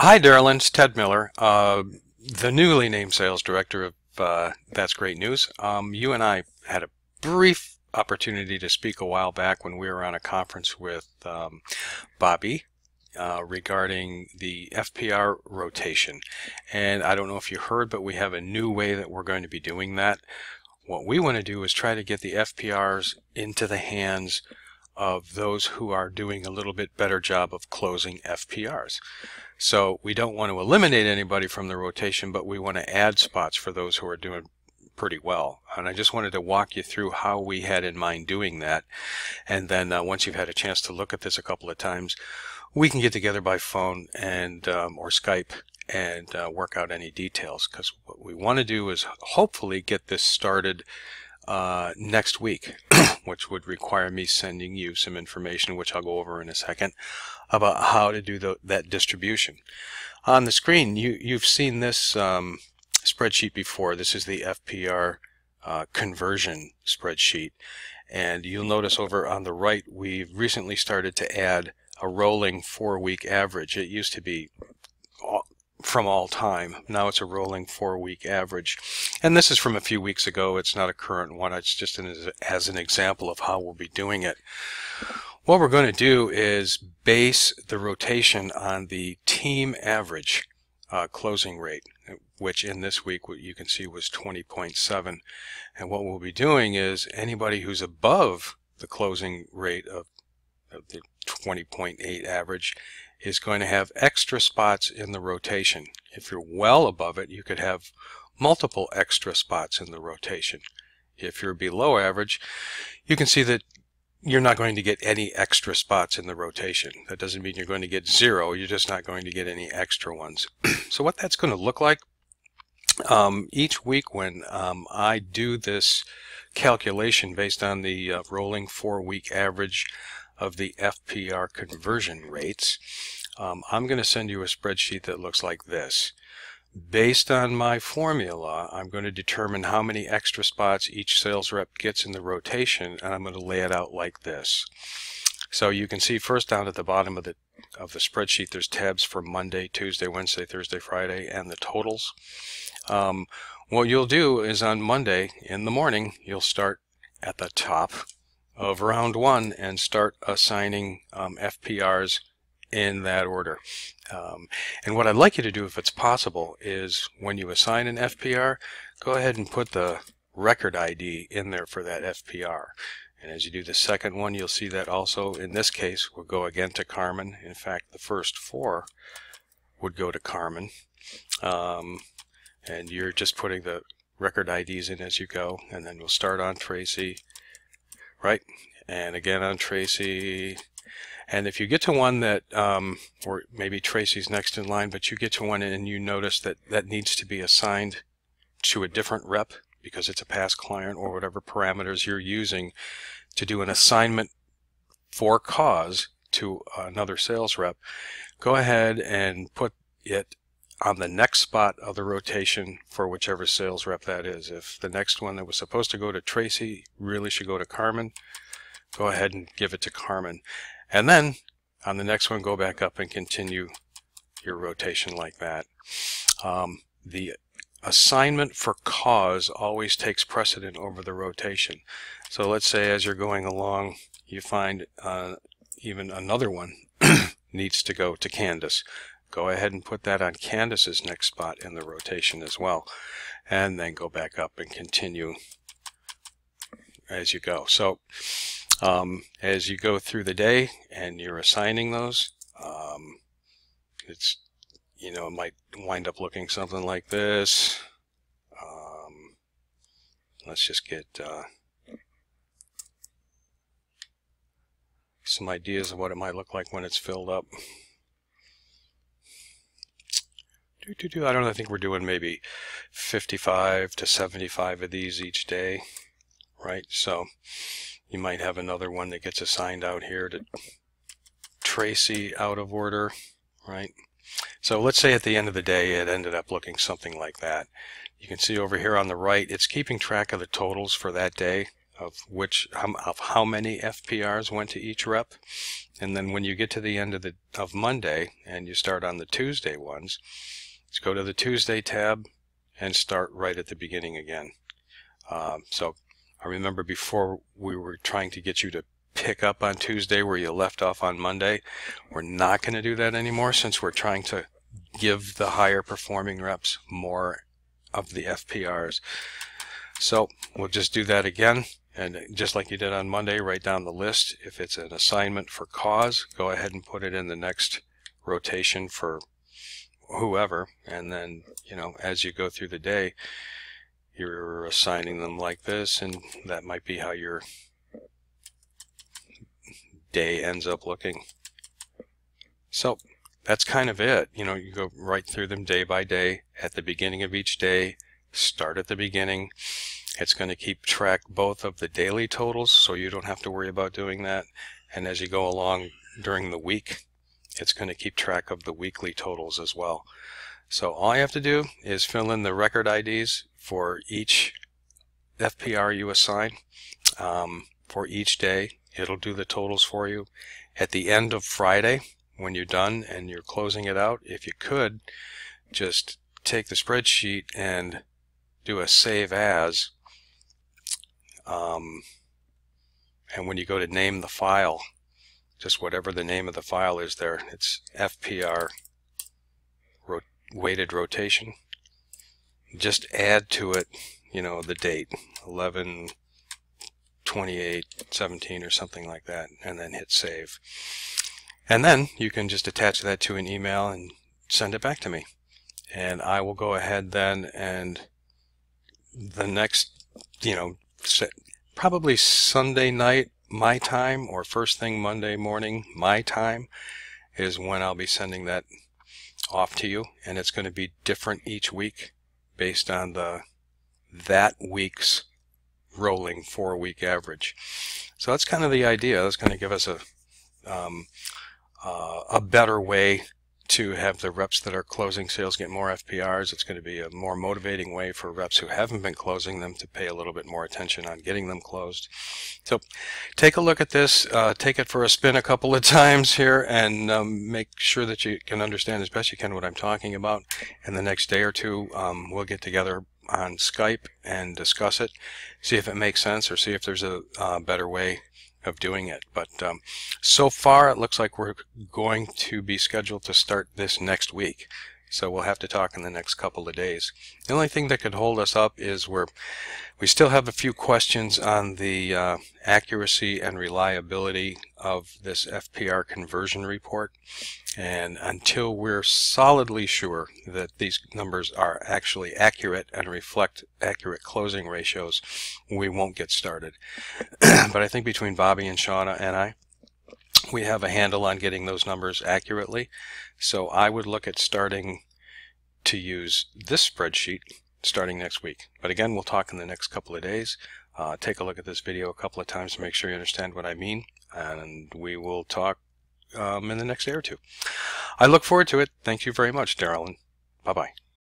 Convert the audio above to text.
Hi, Darylyn. It's Ted Miller, the newly named sales director of That's Great News. You and I had a brief opportunity to speak a while back when we were on a conference with Bobby regarding the FPR rotation. And I don't know if you heard, but we have a new way that we're going to be doing that. What we want to do is try to get the FPRs into the hands of those who are doing a little bit better job of closing FPRs. So we don't want to eliminate anybody from the rotation, but we want to add spots for those who are doing pretty well. And I just wanted to walk you through how we had in mind doing that. And then once you've had a chance to look at this a couple of times, we can get together by phone and or Skype and work out any details, because what we want to do is hopefully get this started next week, which would require me sending you some information, which I'll go over in a second, about how to do that distribution. On the screen, you've seen this spreadsheet before. This is the FPR conversion spreadsheet, and you'll notice over on the right we've recently started to add a rolling 4-week average. It used to be from all time. Now it's a rolling 4-week average, and this is from a few weeks ago. It's not a current one. It's just as an example of how we'll be doing it. What we're going to do is base the rotation on the team average closing rate, which in this week, what you can see, was 20.7. And what we'll be doing is anybody who's above the closing rate of the 20.8 average is going to have extra spots in the rotation. If you're well above it, you could have multiple extra spots in the rotation. If you're below average, you can see that you're not going to get any extra spots in the rotation. That doesn't mean you're going to get zero. You're just not going to get any extra ones. So what that's going to look like, each week when I do this calculation based on the rolling 4-week average of the FPR conversion rates, I'm going to send you a spreadsheet that looks like this. Based on my formula, I'm going to determine how many extra spots each sales rep gets in the rotation, and I'm going to lay it out like this. So you can see first down at the bottom of the spreadsheet, there's tabs for Monday, Tuesday, Wednesday, Thursday, Friday, and the totals. What you'll do is on Monday in the morning, you'll start at the top of round 1 and start assigning FPRs in that order. And what I'd like you to do, if it's possible, is when you assign an FPR, go ahead and put the record ID in there for that FPR. And as you do the second one, you'll see that also in this case we'll go again to Carmen. In fact, the first 4 would go to Carmen. And you're just putting the record IDs in as you go, and then we'll start on Tracy, right? And again on Tracy. And if you get to one that, or maybe Tracy's next in line, but you get to one and you notice that that needs to be assigned to a different rep because it's a past client or whatever parameters you're using to do an assignment for cause to another sales rep, go ahead and put it on the next spot of the rotation for whichever sales rep that is. If the next one that was supposed to go to Tracy really should go to Carmen, go ahead and give it to Carmen. And then on the next one, go back up and continue your rotation like that. The assignment for cause always takes precedent over the rotation. So let's say as you're going along, you find even another one needs to go to Candace. Go ahead and put that on Candace's next spot in the rotation as well. And then go back up and continue as you go. So as you go through the day and you're assigning those, it's, it might wind up looking something like this. Let's just get some ideas of what it might look like when it's filled up. I don't know, I think we're doing maybe 55 to 75 of these each day, right? So you might have another one that gets assigned out here to Tracy out of order, right? So let's say at the end of the day it ended up looking something like that. You can see over here on the right, it's keeping track of the totals for that day. of how many FPRs went to each rep. And then when you get to the end of Monday and you start on the Tuesday ones, let's go to the Tuesday tab and start right at the beginning again. So I remember before we were trying to get you to pick up on Tuesday where you left off on Monday. We're not going to do that anymore, since we're trying to give the higher performing reps more of the FPRs. So we'll just do that again, and just like you did on Monday, write down the list. If it's an assignment for cause, go ahead and put it in the next rotation for whoever, and then, you know, as you go through the day, you're assigning them like this, and that might be how your day ends up looking. So that's kind of it. You know, you go right through them day by day. At the beginning of each day, start at the beginning. It's going to keep track both of the daily totals, so you don't have to worry about doing that. And as you go along during the week, it's going to keep track of the weekly totals as well. So all you have to do is fill in the record IDs for each FPR you assign for each day. It'll do the totals for you. At the end of Friday, when you're done and you're closing it out, if you could, just take the spreadsheet and do a save as, and when you go to name the file, just whatever the name of the file is there, it's FPR weighted rotation. Just add to it, you know, the date, 11/28/17 or something like that, and then hit save. And then you can just attach that to an email and send it back to me. And I will go ahead then, and the next, you know, probably Sunday night my time, or first thing Monday morning my time, is when I'll be sending that off to you. And it's going to be different each week based on that week's rolling 4-week average. So that's kind of the idea. That's going to give us a better way to have the reps that are closing sales get more FPRs. It's going to be a more motivating way for reps who haven't been closing them to pay a little bit more attention on getting them closed. So take a look at this, take it for a spin a couple of times here, and make sure that you can understand as best you can what I'm talking about. And the next day or two, we'll get together on Skype and discuss it, see if it makes sense, or see if there's a better way of doing it. But so far it looks like we're going to be scheduled to start this next week, so we'll have to talk in the next couple of days. The only thing that could hold us up is we still have a few questions on the accuracy and reliability of this FPR conversion report, and until we're solidly sure that these numbers are actually accurate and reflect accurate closing ratios, we won't get started. But I think between Bobby and Shauna and I, we have a handle on getting those numbers accurately. So I would look at starting to use this spreadsheet starting next week. But again, we'll talk in the next couple of days. Take a look at this video a couple of times to make sure you understand what I mean, and we will talk in the next day or two. I look forward to it. Thank you very much, Darylyn. Bye-bye.